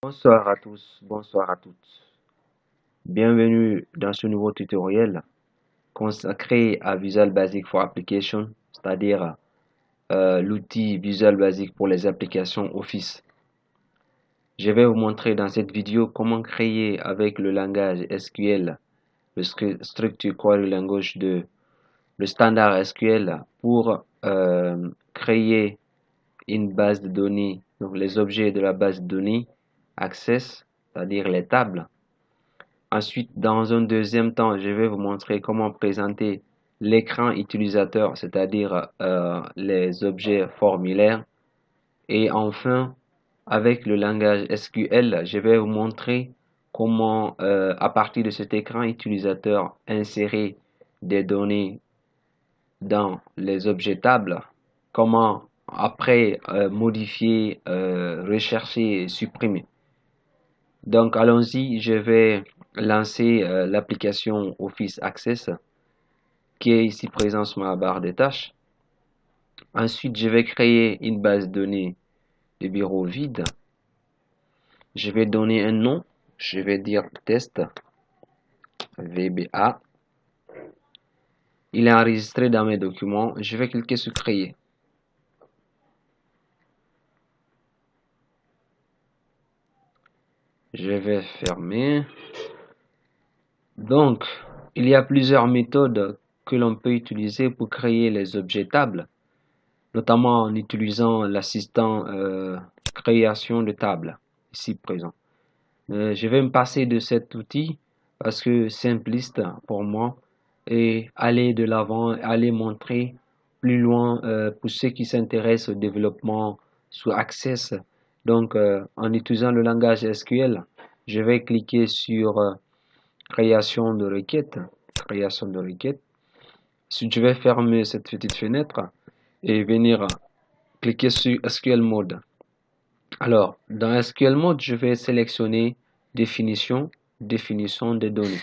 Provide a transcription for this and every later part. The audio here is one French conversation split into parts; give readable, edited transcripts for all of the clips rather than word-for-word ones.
Bonsoir à tous, bonsoir à toutes. Bienvenue dans ce nouveau tutoriel consacré à Visual Basic for Application, c'est-à-dire l'outil Visual Basic pour les applications Office. Je vais vous montrer dans cette vidéo comment créer avec le langage SQL, le Structure Query Language le standard SQL pour créer une base de données, donc les objets de la base de données Access, c'est-à-dire les tables. Ensuite, dans un deuxième temps, je vais vous montrer comment présenter l'écran utilisateur, c'est-à-dire les objets formulaires. Et enfin, avec le langage SQL, je vais vous montrer comment, à partir de cet écran utilisateur, insérer des données dans les objets tables, comment après modifier, rechercher et supprimer. Donc allons-y, je vais lancer l'application Office Access qui est ici présente sur ma barre des tâches. Ensuite, je vais créer une base de données de bureau vide. Je vais donner un nom, je vais dire test VBA. Il est enregistré dans mes documents, je vais cliquer sur créer. Je vais fermer. Donc, il y a plusieurs méthodes que l'on peut utiliser pour créer les objets tables, notamment en utilisant l'assistant création de table, ici présent. Je vais me passer de cet outil parce que c'est simpliste pour moi et aller de l'avant, aller montrer plus loin pour ceux qui s'intéressent au développement sous Access. Donc, en utilisant le langage SQL, je vais cliquer sur création de requête, création de requête. Ensuite, je vais fermer cette petite fenêtre et venir cliquer sur SQL Mode. Alors, dans SQL Mode, je vais sélectionner définition, définition des données.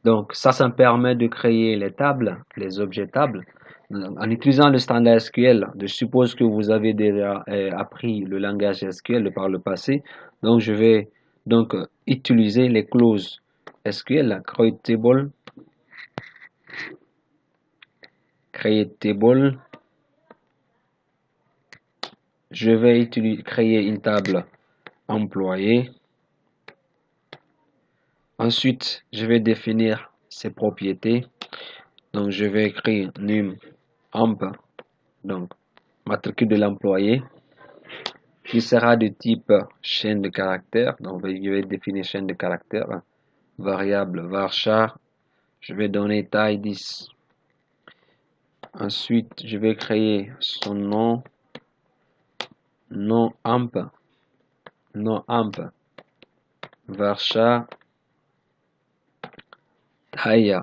Donc, ça me permet de créer les tables, les objets tables. En utilisant le standard SQL, je suppose que vous avez déjà appris le langage SQL par le passé. Donc, je vais donc utiliser les clauses SQL, create table, je vais créer une table employé. Ensuite, je vais définir ses propriétés. Donc, je vais écrire num amp, donc matricule de l'employé, qui sera de type chaîne de caractères. Donc, je vais définir chaîne de caractères, variable varchar. Je vais donner taille 10. Ensuite, je vais créer son nom, nom amp, varchar, taille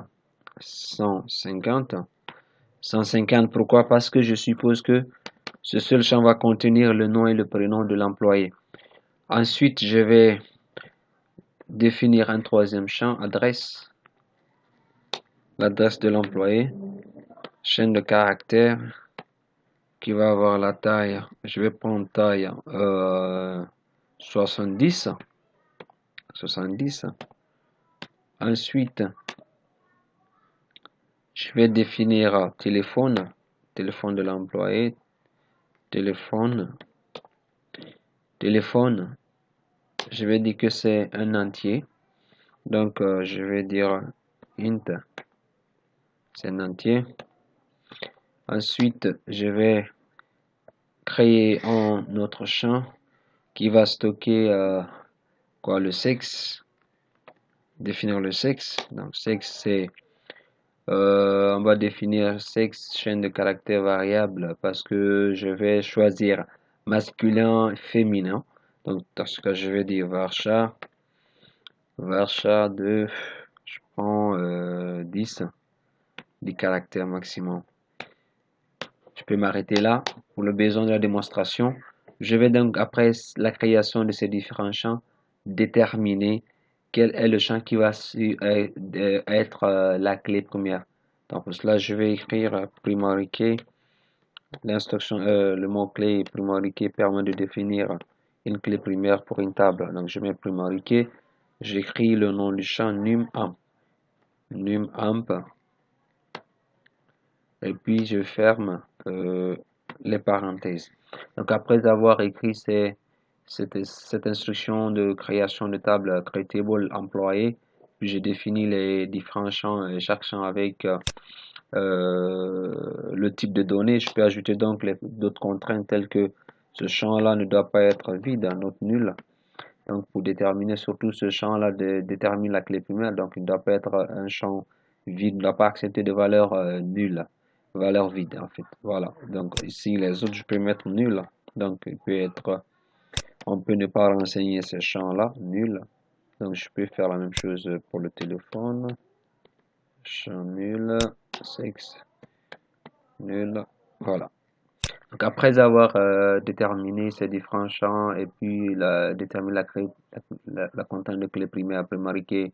150. 150, pourquoi? Parce que je suppose que ce seul champ va contenir le nom et le prénom de l'employé. Ensuite, je vais définir un troisième champ, adresse, l'adresse de l'employé, chaîne de caractères qui va avoir la taille, je vais prendre taille 70. Ensuite, je vais définir téléphone, téléphone de l'employé, téléphone, je vais dire que c'est un entier, donc je vais dire int, c'est un entier. Ensuite, je vais créer un autre champ qui va stocker le sexe, définir le sexe. Donc sexe, c'est on va définir sexe chaîne de caractères variable parce que je vais choisir masculin féminin. Donc dans ce cas, je vais dire varchar de, je prends 10 caractères maximum. Je peux m'arrêter là pour le besoin de la démonstration. Je vais donc, après la création de ces différents champs, déterminer quel est le champ qui va être la clé première. Donc pour cela, je vais écrire primary key. L'instruction, le mot-clé primary key permet de définir une clé primaire pour une table. Donc je mets primary key, j'écris le nom du champ numAmp, et puis je ferme les parenthèses. Donc après avoir écrit cette instruction de création de table createTable employé, puis j'ai défini les différents champs, chaque champ avec le type de données. Je peux ajouter donc d'autres contraintes telles que ce champ-là ne doit pas être vide, un autre nul. Donc pour déterminer surtout ce champ-là, détermine la clé primaire. Donc il ne doit pas être un champ vide, il ne doit pas accepter de valeur nulle, valeur vide en fait. Voilà. Donc ici les autres je peux mettre nul. Donc il peut être, on peut ne pas renseigner ce champ-là, nul. Donc je peux faire la même chose pour le téléphone. Champ nul, sexe nul. Voilà. Donc après avoir déterminé ces différents champs et puis déterminé la contrainte de clé primaire primary que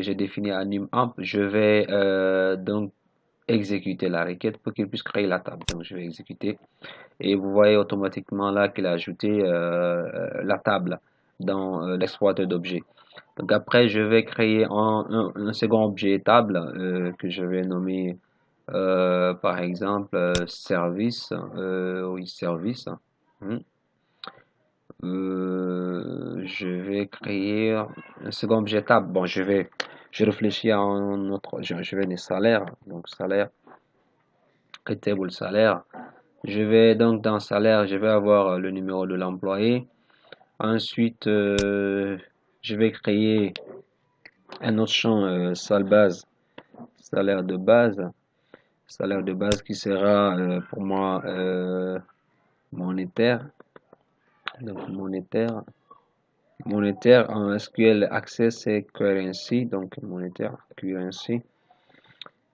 j'ai définie à numAmp, je vais donc exécuter la requête pour qu'il puisse créer la table. Donc je vais exécuter et vous voyez automatiquement là qu'il a ajouté la table dans l'explorateur d'objets. Donc après je vais créer un second objet table que je vais nommer par exemple service, oui service. Hmm. Je vais créer un second objet table. Bon, je réfléchis à un autre, je vais des salaires, donc salaire, table salaire. Je vais donc dans salaire, je vais avoir le numéro de l'employé. Ensuite, je vais créer un autre champ salaire de base, salaire de base qui sera pour moi monétaire. Donc monétaire en SQL Access c'est currency, donc monétaire currency.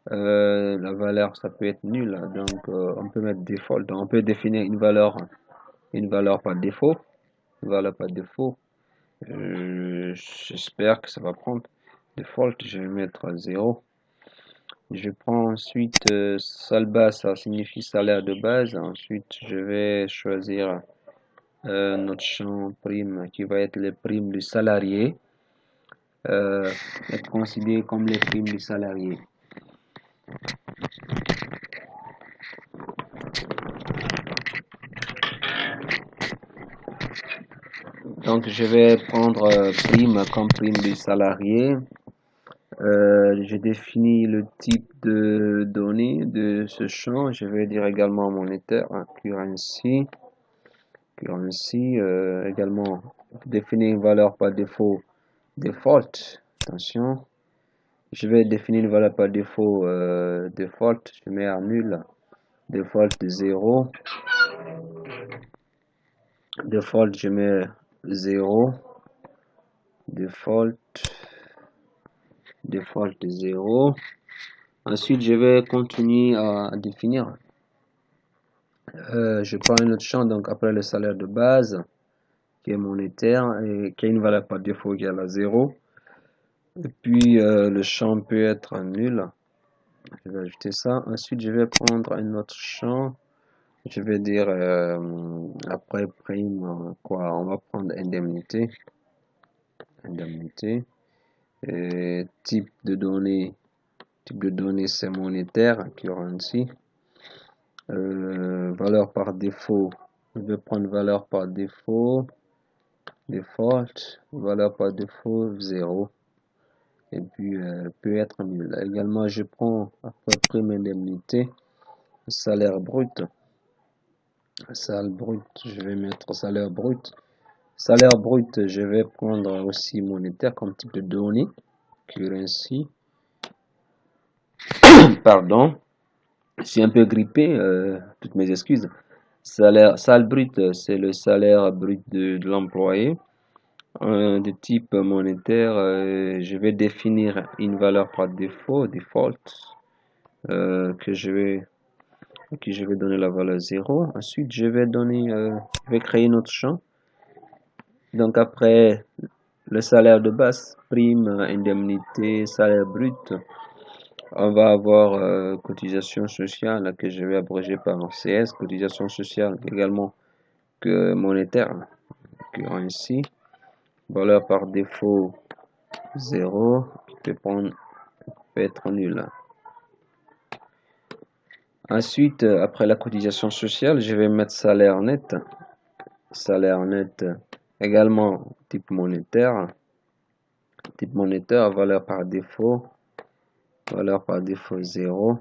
La valeur ça peut être nul, donc on peut mettre default, donc on peut définir une valeur par défaut, une valeur par défaut. J'espère que ça va prendre default, je vais mettre 0. Je prends ensuite salba, ça signifie salaire de base. Ensuite je vais choisir notre champ prime qui va être les primes du salarié, être considéré comme les primes du salarié. Donc je vais prendre prime comme prime du salarié. Je définis le type de données de ce champ. Je vais dire également monétaire, currency. Également définir une valeur par défaut default. Attention. Je vais définir une valeur par défaut default. Je mets à nul. Default 0. Default, je mets 0. Default 0. Ensuite, je vais continuer à définir. Je prends un autre champ, donc après le salaire de base, qui est monétaire, et qui a une valeur par défaut égale à 0. Et puis, le champ peut être nul. Je vais ajouter ça. Ensuite, je vais prendre un autre champ. Je vais dire, après prime, quoi, on va prendre indemnité. Indemnité. Et type de données c'est monétaire, currency. Valeur par défaut, je vais prendre valeur par défaut, default, valeur par défaut 0. Et puis peut être nul. Également, je prends après prime indemnité, salaire brut. Salaire brut, je vais mettre salaire brut. Salaire brut, je vais prendre aussi monétaire comme type de données, currency. Pardon, je suis un peu grippé, toutes mes excuses. Salaire brut, c'est le salaire brut de l'employé. De type monétaire, je vais définir une valeur par défaut, default, que je vais donner la valeur 0. Ensuite, je vais créer un autre champ. Donc après le salaire de base, prime, indemnité, salaire brut, on va avoir cotisation sociale que je vais abréger par CS, cotisation sociale également que monétaire. concurrent ici. Valeur par défaut 0, peut être nul. Ensuite, après la cotisation sociale, je vais mettre salaire net. Salaire net également type monétaire. Type monétaire, valeur par défaut 0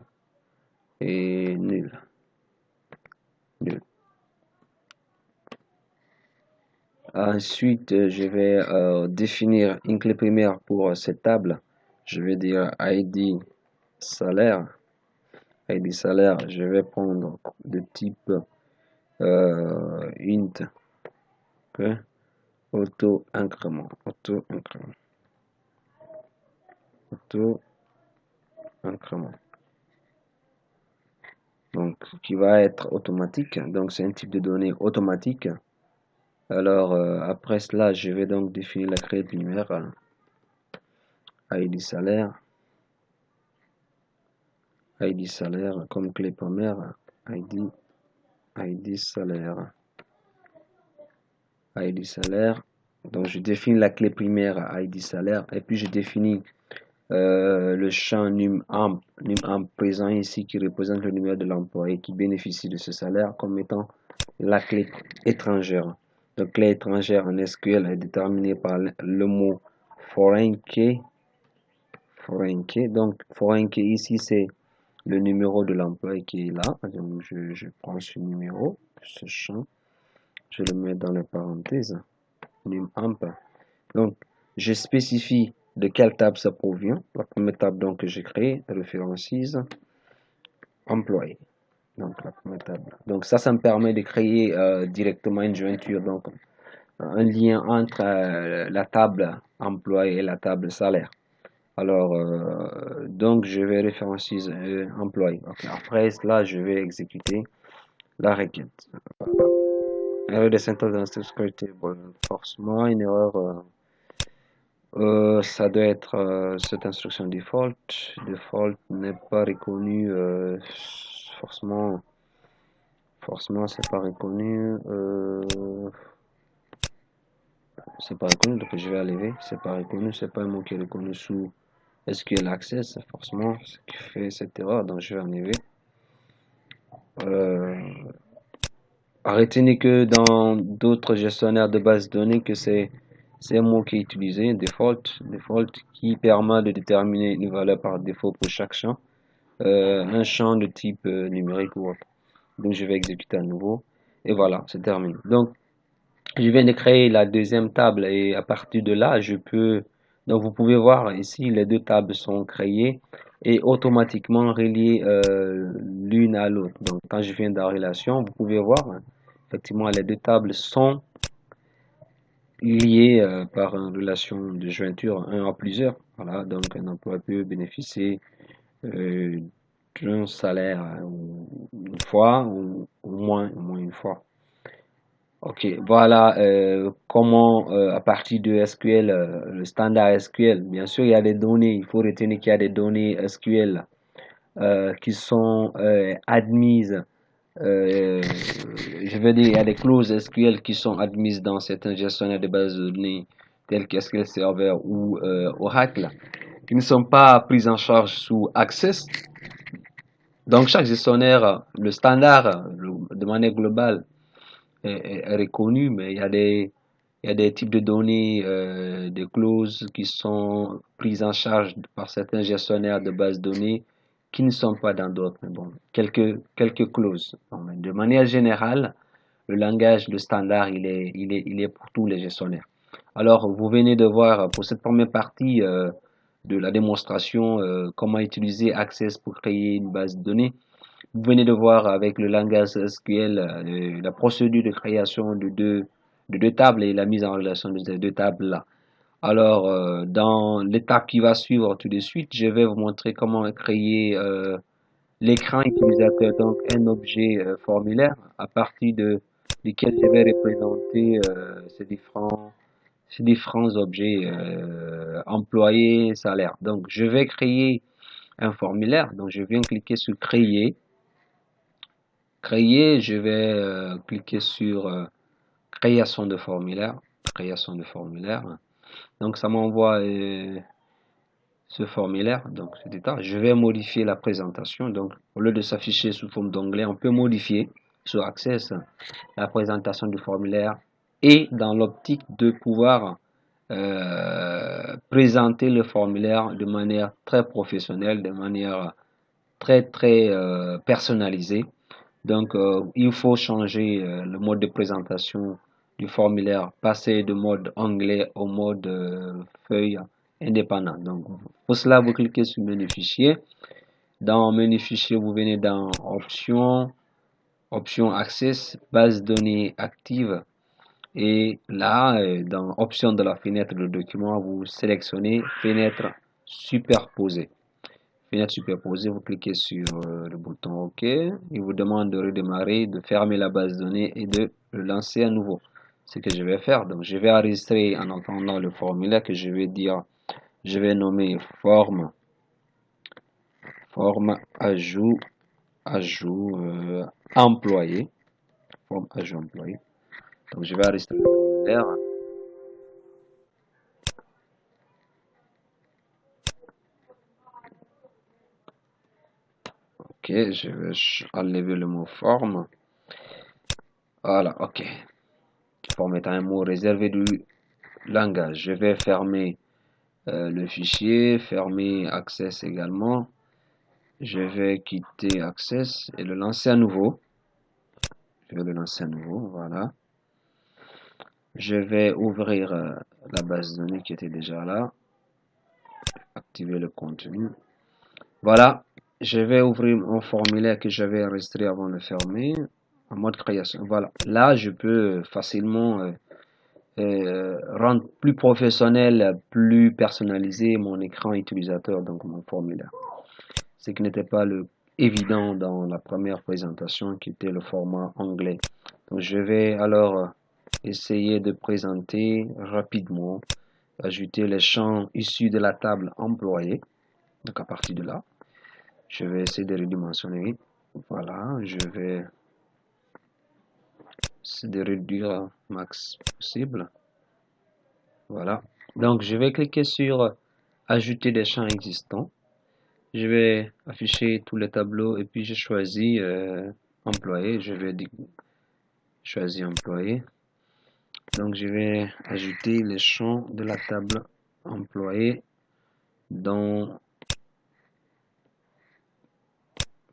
et nul. Ensuite, je vais définir une clé primaire pour cette table. Je vais dire ID salaire. ID salaire, je vais prendre de type int, okay. Auto-incrément. Donc, qui va être automatique. Donc, c'est un type de données automatique. Alors, après cela, je vais donc définir la clé primaire. ID salaire comme clé primaire. ID salaire. Donc, je définis la clé primaire ID salaire. Et puis, je définis le champ numAmp présent ici qui représente le numéro de l'employé qui bénéficie de ce salaire comme étant la clé étrangère. Donc, clé étrangère en SQL est déterminée par le mot foreign key. Donc, foreign key ici, c'est le numéro de l'employé qui est là. Donc, je prends ce numéro, ce champ, je le mets dans les parenthèses. numAmp. Donc, je spécifie de quelle table ça provient. La première table donc, que j'ai créée, référencise employé. Donc, la première table. Donc, ça me permet de créer directement une jointure. Donc, un lien entre la table employé et la table salaire. Alors, donc, je vais référencise employé. Okay. Après cela, je vais exécuter la requête. Erreur de syntaxe dans le script. Forcément, une erreur. Ça doit être cette instruction default. Default n'est pas reconnu. Forcément, c'est pas reconnu. C'est pas reconnu, donc je vais enlever. C'est pas reconnu, c'est pas un mot qui est reconnu sous SQL Access. Forcément, ce qui fait cette erreur, donc je vais enlever. Retenez que dans d'autres gestionnaires de base de données que c'est un mot qui est utilisé, default, qui permet de déterminer une valeur par défaut pour chaque champ, un champ de type numérique ou autre. Donc je vais exécuter à nouveau et voilà, c'est terminé. Donc je viens de créer la deuxième table et à partir de là, donc vous pouvez voir ici les deux tables sont créées et automatiquement reliées l'une à l'autre. Donc quand je viens dans relation, vous pouvez voir effectivement les deux tables sont liées par une relation de jointure un à plusieurs. Voilà, donc un employé peut bénéficier d'un salaire une fois ou au moins une fois. Ok, voilà comment à partir de SQL, le standard SQL, bien sûr il y a des données, il faut retenir qu'il y a des données SQL qui sont admises, je veux dire il y a des clauses SQL qui sont admises dans certains gestionnaires de bases de données tels que SQL Server ou Oracle, qui ne sont pas prises en charge sous Access. Donc chaque gestionnaire, le standard de manière globale est reconnu, mais il y a des types de données, des clauses qui sont prises en charge par certains gestionnaires de bases de données qui ne sont pas dans d'autres. Mais bon, quelques clauses. Bon, mais de manière générale, le langage, le standard, il est pour tous les gestionnaires. Alors, vous venez de voir pour cette première partie de la démonstration comment utiliser Access pour créer une base de données. Vous venez de voir avec le langage SQL la procédure de création de deux tables et la mise en relation de ces deux tables-là. Alors, dans l'étape qui va suivre tout de suite, je vais vous montrer comment créer l'écran utilisateur, donc un objet formulaire à partir duquel je vais représenter ces différents objets employés, salaires. Donc, je vais créer un formulaire. Donc, je viens cliquer sur créer. Je vais cliquer sur création de formulaire, donc ça m'envoie ce formulaire, donc cet état. Je vais modifier la présentation, donc au lieu de s'afficher sous forme d'onglet, on peut modifier sur Access la présentation du formulaire et dans l'optique de pouvoir présenter le formulaire de manière très professionnelle, de manière très personnalisée. Donc il faut changer le mode de présentation du formulaire, passer de mode anglais au mode feuille indépendant. Donc pour cela, vous cliquez sur menu fichier. Dans menu fichier, vous venez dans option access, base de données active. Et là, dans option de la fenêtre de document, vous sélectionnez fenêtre superposée. Fenêtre superposée, vous cliquez sur le bouton OK. Il vous demande de redémarrer, de fermer la base de données et de le lancer à nouveau. C'est ce que je vais faire. Donc, je vais enregistrer en entendant le formulaire que je vais dire, je vais nommer forme ajout employé. Forme ajout employé. Donc, je vais enregistrer le formulaire. Ok, je vais enlever le mot forme. Voilà, ok. Forme est un mot réservé du langage. Je vais fermer le fichier, fermer Access également. Je vais quitter Access et le lancer à nouveau. Je vais le lancer à nouveau, voilà. Je vais ouvrir la base de données qui était déjà là. Activer le contenu. Voilà, je vais ouvrir mon formulaire que j'avais enregistré avant de fermer. En mode création. Voilà, là je peux facilement rendre plus professionnel, plus personnalisé mon écran utilisateur, donc mon formulaire. Ce qui n'était pas évident dans la première présentation qui était le format anglais. Donc je vais alors essayer de présenter rapidement, ajouter les champs issus de la table employée. Donc à partir de là, je vais essayer de redimensionner. Voilà, je vais essayer de réduire max possible. Voilà. Donc, je vais cliquer sur ajouter des champs existants. Je vais afficher tous les tableaux et puis je choisis employé. Je vais choisir employé. Donc, je vais ajouter les champs de la table employé dans...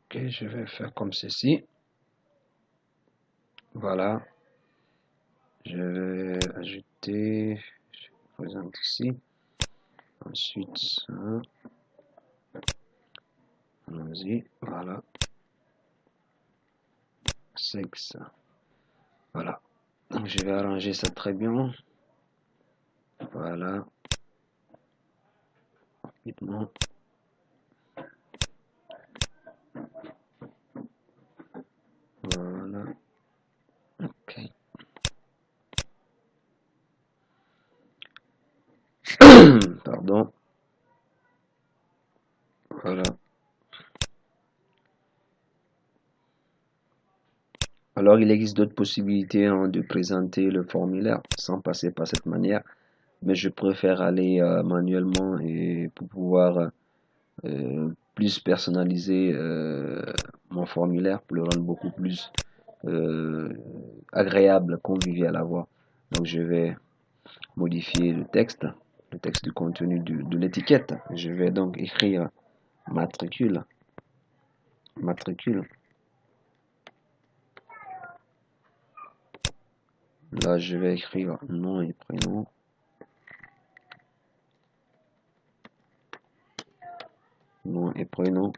Ok, je vais faire comme ceci. Voilà. Je vais ajouter... Je présente ici. Ensuite, ça. Allons-y. Voilà. Sexe. Voilà. Donc, je vais arranger ça très bien. Voilà. Rapidement. Voilà. Ok. Pardon. Voilà. Alors, il existe d'autres possibilités de présenter le formulaire sans passer par cette manière, mais je préfère aller manuellement et pour pouvoir plus personnaliser mon formulaire pour le rendre beaucoup plus agréable, convivial à voir. Donc, je vais modifier le texte du contenu de l'étiquette. Je vais donc écrire matricule. Là, je vais écrire nom et prénom. Nom et prénom.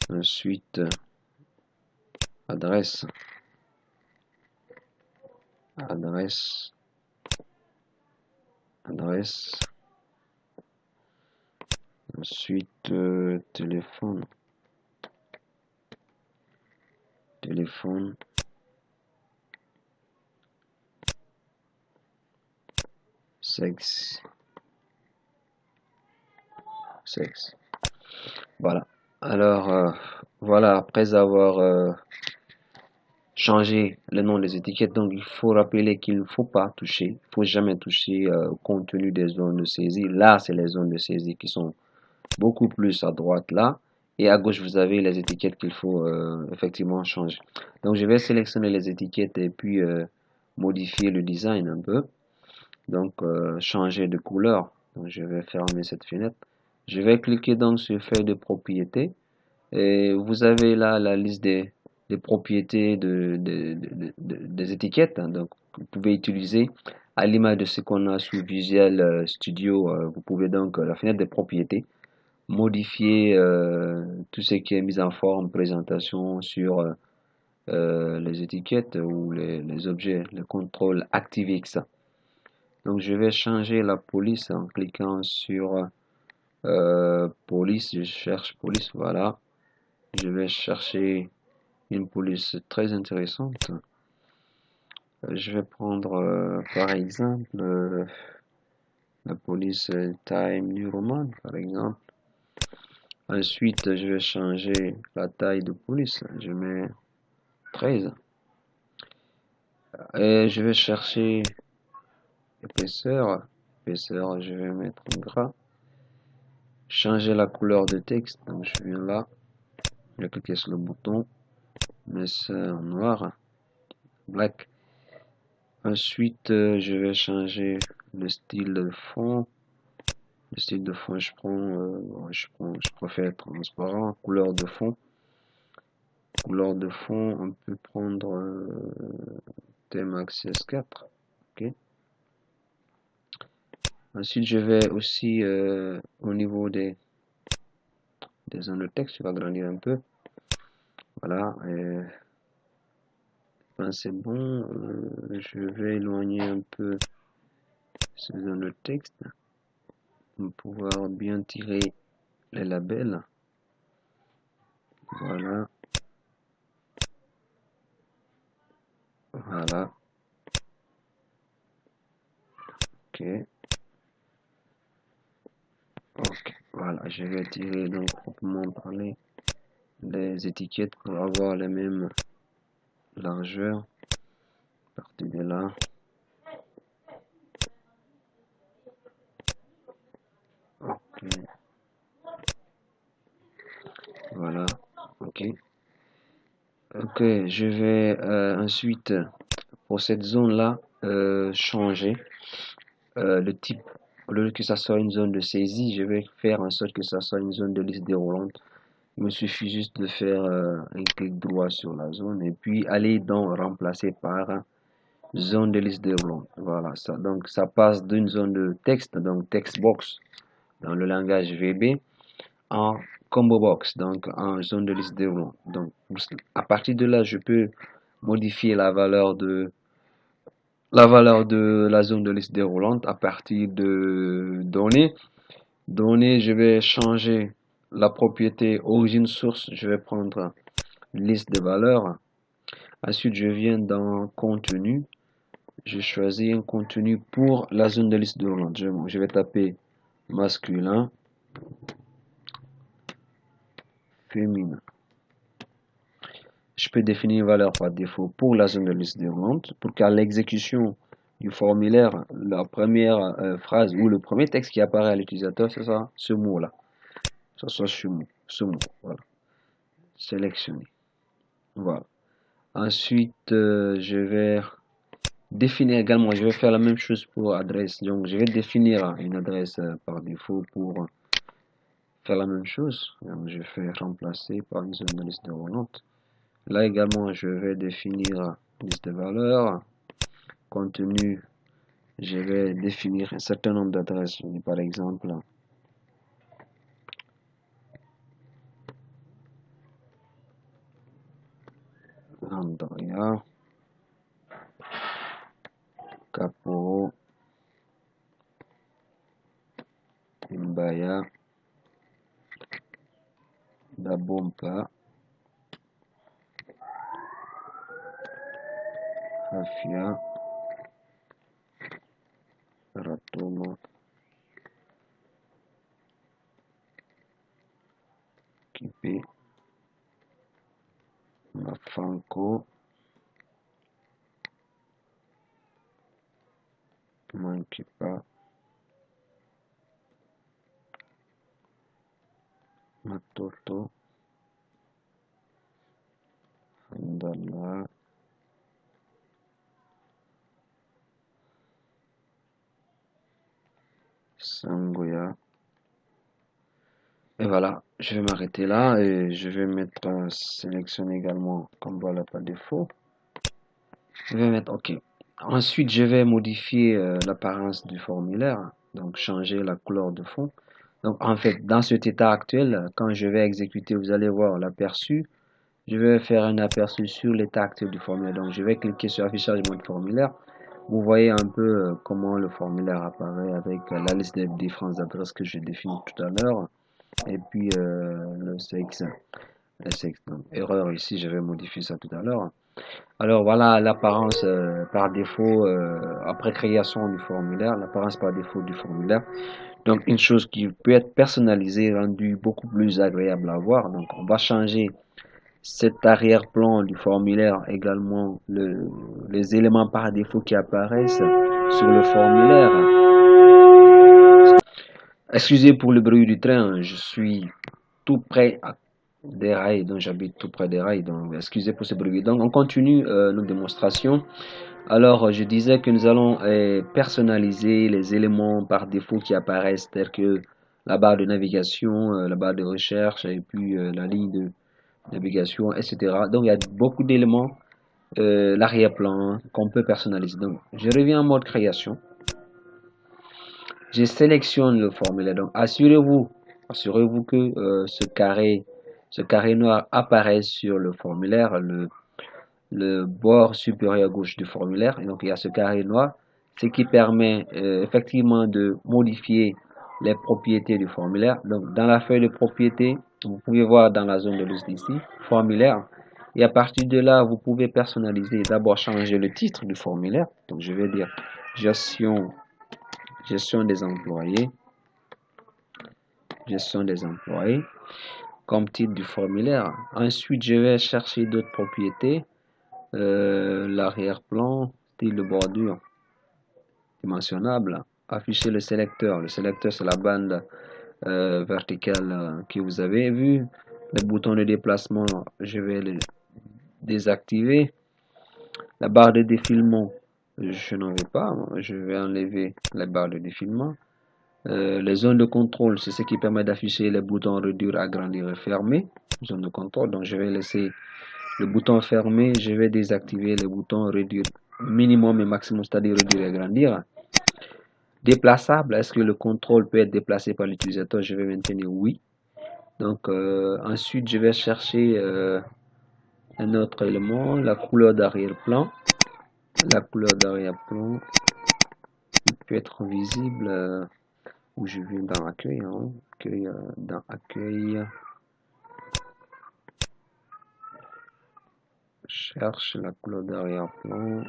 Ensuite, adresse. Ensuite, téléphone. Sexe. Voilà. Alors, voilà, après avoir changer le nom des étiquettes. Donc, il faut rappeler qu'il ne faut pas toucher, il faut jamais toucher au contenu des zones de saisie. Là, c'est les zones de saisie qui sont beaucoup plus à droite là. Et à gauche, vous avez les étiquettes qu'il faut effectivement changer. Donc, je vais sélectionner les étiquettes et puis modifier le design un peu. Donc, changer de couleur. Donc, je vais fermer cette fenêtre. Je vais cliquer donc sur feuille de propriété. Et vous avez là la liste des propriétés des étiquettes. Hein. Donc, vous pouvez utiliser à l'image de ce qu'on a sous Visual Studio. Vous pouvez donc la fenêtre des propriétés modifier tout ce qui est mise en forme, présentation sur les étiquettes ou les objets, le contrôle ActiveX. Donc je vais changer la police en cliquant sur police, je cherche police, voilà. Je vais chercher une police très intéressante. Je vais prendre par exemple la police Time New Roman par exemple. Ensuite, je vais changer la taille de police. Je mets 13. Et je vais chercher épaisseur. Épaisseur, je vais mettre en gras. Changer la couleur de texte. Donc, je viens là. Je vais cliquer sur le bouton. Mets ça en noir. Black. Ensuite, je vais changer le style de fond. Le style de fond, je préfère transparent. Couleur de fond. Couleur de fond, on peut prendre thème Access 4. Ok. Ensuite, je vais aussi au niveau des zones de texte, je vais agrandir un peu. Voilà. Ben, c'est bon. Je vais éloigner un peu ces zones de texte pour pouvoir bien tirer les labels. Voilà. Voilà. Ok. Ok. Voilà. Je vais tirer donc proprement parler les étiquettes pour avoir les mêmes largeurs. À partir de là. Ok. Voilà. Ok. Ok. Je vais ensuite pour cette zone-là changer le type. Au lieu que ça soit une zone de saisie, je vais faire en sorte que ça soit une zone de liste déroulante. Il me suffit juste de faire un clic droit sur la zone et puis aller dans remplacer par zone de liste déroulante. Voilà, ça. Donc ça passe d'une zone de texte, donc text box dans le langage VB, en combo box, donc en zone de liste déroulante. Donc à partir de là, je peux modifier la valeur de la zone de liste déroulante à partir de données. Données, je vais changer la propriété origine source. Je vais prendre liste de valeurs. Ensuite, je viens dans contenu. Je choisis un contenu pour la zone de liste déroulante. Je vais taper masculin, féminin. Je peux définir une valeur par défaut pour la zone de liste déroulante pour qu'à l'exécution du formulaire, la première phrase ou le premier texte qui apparaît à l'utilisateur, c'est ça, ce mot-là. Ça soit ce mot, voilà. Sélectionner. Voilà. Ensuite, je vais définir également, je vais faire la même chose pour adresse. Donc, je vais définir une adresse par défaut pour faire la même chose. Donc, je fais remplacer par une zone de liste déroulante. Là également, je vais définir liste de valeurs. Contenu, je vais définir un certain nombre d'adresses. Par exemple, Andrea, Capo, Mbaya, Dabompa, Rafia, Ratomo, Kipe, Mafanko, Ne manquez pas. Matoto. Andala. Sangoya. Et voilà, je vais m'arrêter là et je vais mettre sélectionner également comme voilà par défaut. Je vais mettre OK. Ensuite, je vais modifier l'apparence du formulaire, donc changer la couleur de fond. Donc en fait, dans cet état actuel, quand je vais exécuter, vous allez voir l'aperçu. Je vais faire un aperçu sur l'état actuel du formulaire. Donc je vais cliquer sur affichage mode formulaire. Vous voyez un peu comment le formulaire apparaît avec la liste des différentes adresses que j'ai définies tout à l'heure. Et puis le sexe. Le sexe. Donc, erreur ici, je vais modifier ça tout à l'heure. Alors voilà l'apparence par défaut après création du formulaire, l'apparence par défaut du formulaire. Donc une chose qui peut être personnalisée, rendue beaucoup plus agréable à voir. Donc on va changer cet arrière-plan du formulaire, également les éléments par défaut qui apparaissent sur le formulaire. Excusez pour le bruit du train, je suis tout près des rails, donc j'habite tout près des rails, donc excusez pour ce bruit. Donc on continue nos démonstrations. Alors je disais que nous allons personnaliser les éléments par défaut qui apparaissent, tels que la barre de navigation, la barre de recherche et puis la ligne de navigation, etc. Donc il y a beaucoup d'éléments, l'arrière-plan qu'on peut personnaliser. Donc je reviens en mode création. Je sélectionne le formulaire. Donc assurez-vous que ce carré noir apparaît sur le formulaire, le bord supérieur gauche du formulaire. Et donc il y a ce carré noir, ce qui permet effectivement de modifier les propriétés du formulaire. Donc dans la feuille de propriétés, vous pouvez voir dans la zone de liste ici, formulaire. Et à partir de là, vous pouvez personnaliser, d'abord changer le titre du formulaire. Donc je vais dire gestion des employés. Gestion des employés comme titre du formulaire. Ensuite, je vais chercher d'autres propriétés. L'arrière-plan, style de bordure dimensionnable. Afficher le sélecteur. Le sélecteur, c'est la bande verticale que vous avez vue. Les boutons de déplacement, je vais les désactiver. La barre de défilement, je n'en veux pas. Je vais enlever la barre de défilement. Les zones de contrôle, c'est ce qui permet d'afficher les boutons réduire, agrandir et fermer. Zone de contrôle, donc je vais laisser le bouton fermé, je vais désactiver les boutons réduire minimum et maximum, c'est-à-dire réduire et agrandir. Déplaçable, est-ce que le contrôle peut être déplacé par l'utilisateur? Je vais maintenir oui. Donc ensuite, je vais chercher un autre élément, la couleur d'arrière-plan. La couleur d'arrière-plan peut être visible où je viens dans accueil, hein. Dans accueil, cherche la couleur d'arrière-plan,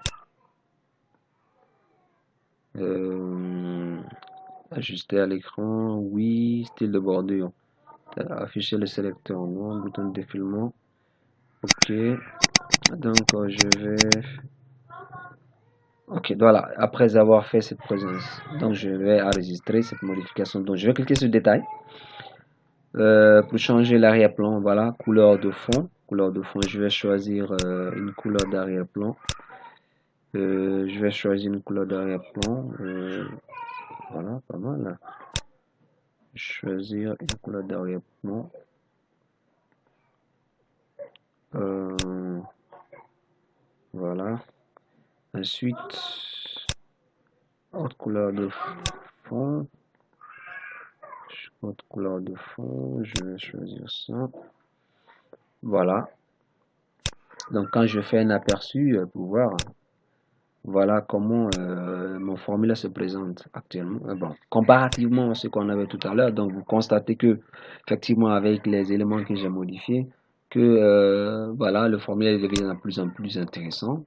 ajuster à l'écran, oui, style de bordure, afficher le sélecteur noir, bouton de défilement, ok, donc ok, voilà, après avoir fait cette présence, donc je vais enregistrer cette modification, donc je vais cliquer sur détail. Pour changer l'arrière-plan, voilà, couleur de fond, je vais choisir une couleur d'arrière-plan. Je vais choisir une couleur d'arrière-plan. Voilà, pas mal. Choisir une couleur d'arrière-plan. Voilà. Ensuite, autre couleur de fond. Autre couleur de fond, je vais choisir ça. Voilà. Donc quand je fais un aperçu pour voir, voilà comment mon formulaire se présente actuellement. Bon, comparativement à ce qu'on avait tout à l'heure, donc vous constatez que effectivement avec les éléments que j'ai modifiés, que voilà, le formulaire devient de plus en plus intéressant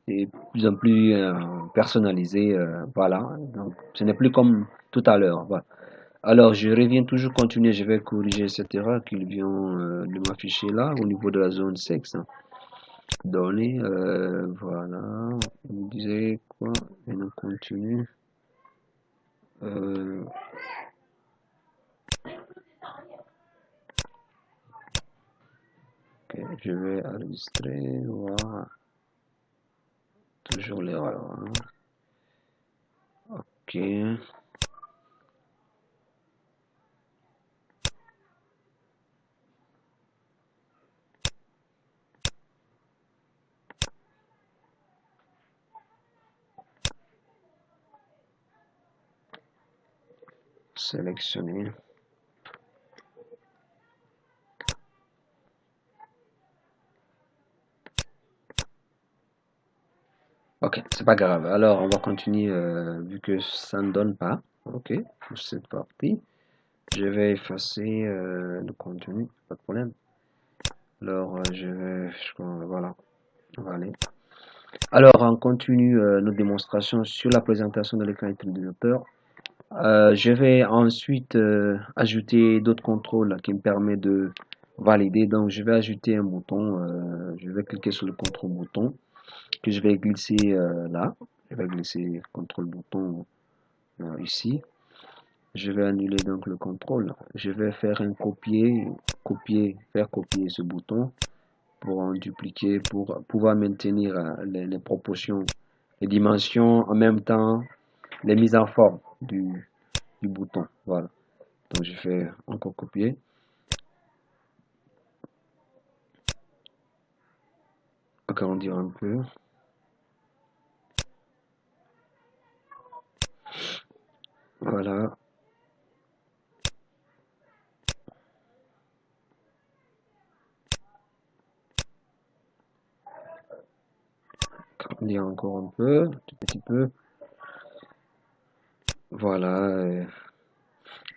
et de plus en plus personnalisé. Voilà, donc ce n'est plus comme tout à l'heure. Voilà. Alors je reviens toujours continuer, je vais corriger cette erreur qui vient de m'afficher là au niveau de la zone sexe. Données, voilà, on disait quoi, et on continue. Euh, ok, je vais enregistrer, voir toujours l'erreur, hein. Ok, sélectionner. Ok, c'est pas grave. Alors, on va continuer vu que ça ne donne pas. Ok, pour cette partie. Je vais effacer le contenu, pas de problème. Alors, voilà, on va aller. Alors, on continue nos démonstrations sur la présentation de l'écran utilisateur. Je vais ensuite ajouter d'autres contrôles qui me permettent de valider. Donc, je vais ajouter un bouton. Je vais cliquer sur le contrôle bouton que je vais glisser là. Je vais glisser contrôle bouton ici. Je vais annuler donc le contrôle. Je vais faire un faire copier ce bouton pour en dupliquer, pour pouvoir maintenir les proportions, les dimensions, en même temps les mises en forme du bouton. Voilà. Donc je fais encore copier. Agrandir un peu. Voilà. Agrandir encore un peu, tout petit peu. Voilà.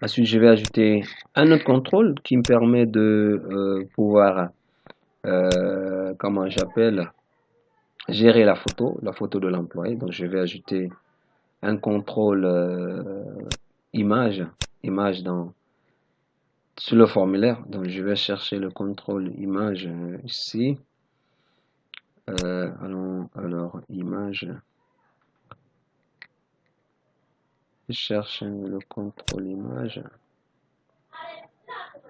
Ensuite, je vais ajouter un autre contrôle qui me permet de pouvoir, comment j'appelle, gérer la photo de l'employé. Donc, je vais ajouter un contrôle image, image sur le formulaire. Donc, je vais chercher le contrôle image ici. Allons, alors, image. Je cherche le contrôle image.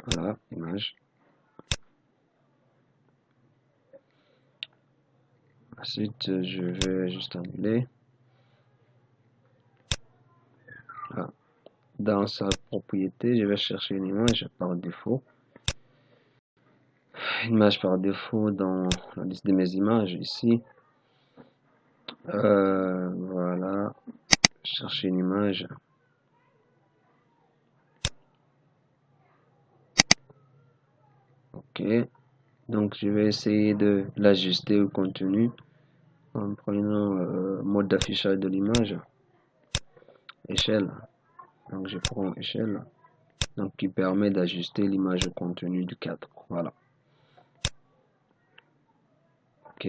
Voilà, image. Ensuite, je vais juste annuler. Voilà. Dans sa propriété, je vais chercher une image par défaut. Une image par défaut dans la liste de mes images ici. Voilà. Chercher une image. Ok. Donc je vais essayer de l'ajuster au contenu en prenant mode d'affichage de l'image. Échelle. Donc je prends échelle. Donc qui permet d'ajuster l'image au contenu du cadre. Voilà. Ok.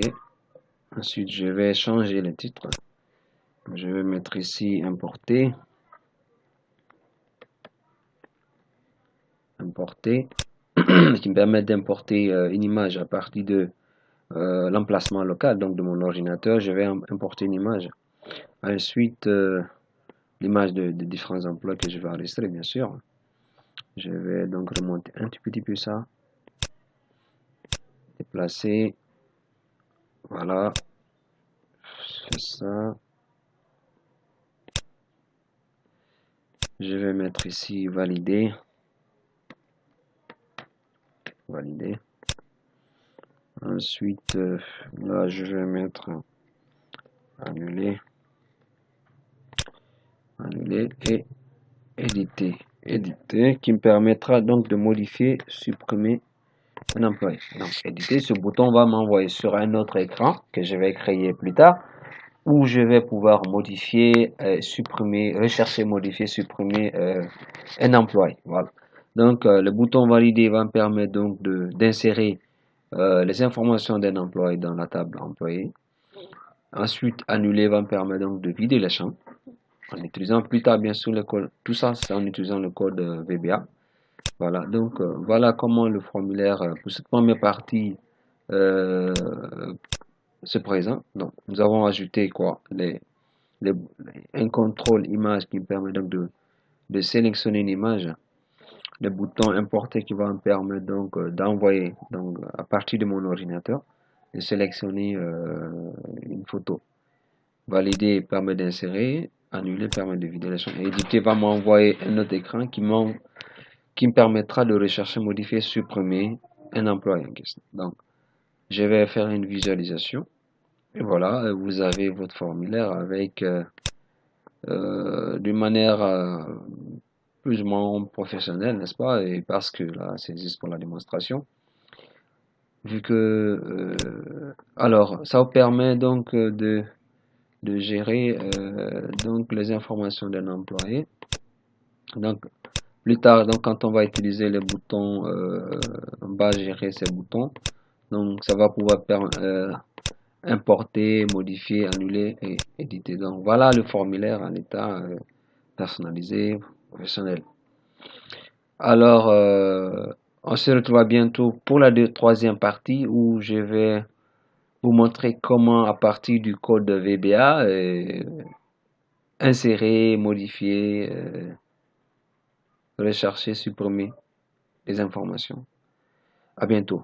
Ensuite je vais changer le titre. Je vais mettre ici importer. Importer. Qui me permet d'importer une image à partir de l'emplacement local, donc de mon ordinateur. Je vais importer une image. Ensuite, l'image de différents emplois que je vais enregistrer, bien sûr. Je vais donc remonter un tout petit peu ça. Déplacer. Voilà. Je fais ça. Je vais mettre ici valider. Valider. Ensuite, là, je vais mettre annuler. Annuler et éditer. Éditer qui me permettra donc de modifier, supprimer un employé. Donc, éditer, ce bouton va m'envoyer sur un autre écran que je vais créer plus tard, où je vais pouvoir modifier, supprimer, rechercher, modifier, supprimer un employé. Voilà. Donc, le bouton valider va me permettre donc d'insérer les informations d'un employé dans la table employé. Ensuite, annuler va me permettre donc de vider les champs en utilisant plus tard bien sûr le code. Tout ça, c'est en utilisant le code VBA. Voilà, donc voilà comment le formulaire pour cette première partie se présente. Donc, nous avons ajouté quoi les- un contrôle image qui me permet donc de sélectionner une image, le bouton importer qui va me permettre donc d'envoyer donc à partir de mon ordinateur, de sélectionner une photo. Valider permet d'insérer, annuler permet de vider la chambre. Éditer va m'envoyer un autre écran qui me permettra de rechercher, modifier, supprimer un employé en question. Donc, je vais faire une visualisation. Et voilà, vous avez votre formulaire avec d'une manière plus ou moins professionnelle, n'est-ce pas? Et parce que là, c'est juste pour la démonstration. Vu que, alors, ça vous permet donc de gérer donc les informations d'un employé. Donc, plus tard, donc quand on va utiliser les boutons, on va gérer ces boutons. Donc, ça va pouvoir importer, modifier, annuler et éditer. Donc, voilà le formulaire en état personnalisé, professionnel. Alors, on se retrouve bientôt pour la troisième partie où je vais vous montrer comment, à partir du code VBA, insérer, modifier, rechercher, supprimer les informations. À bientôt.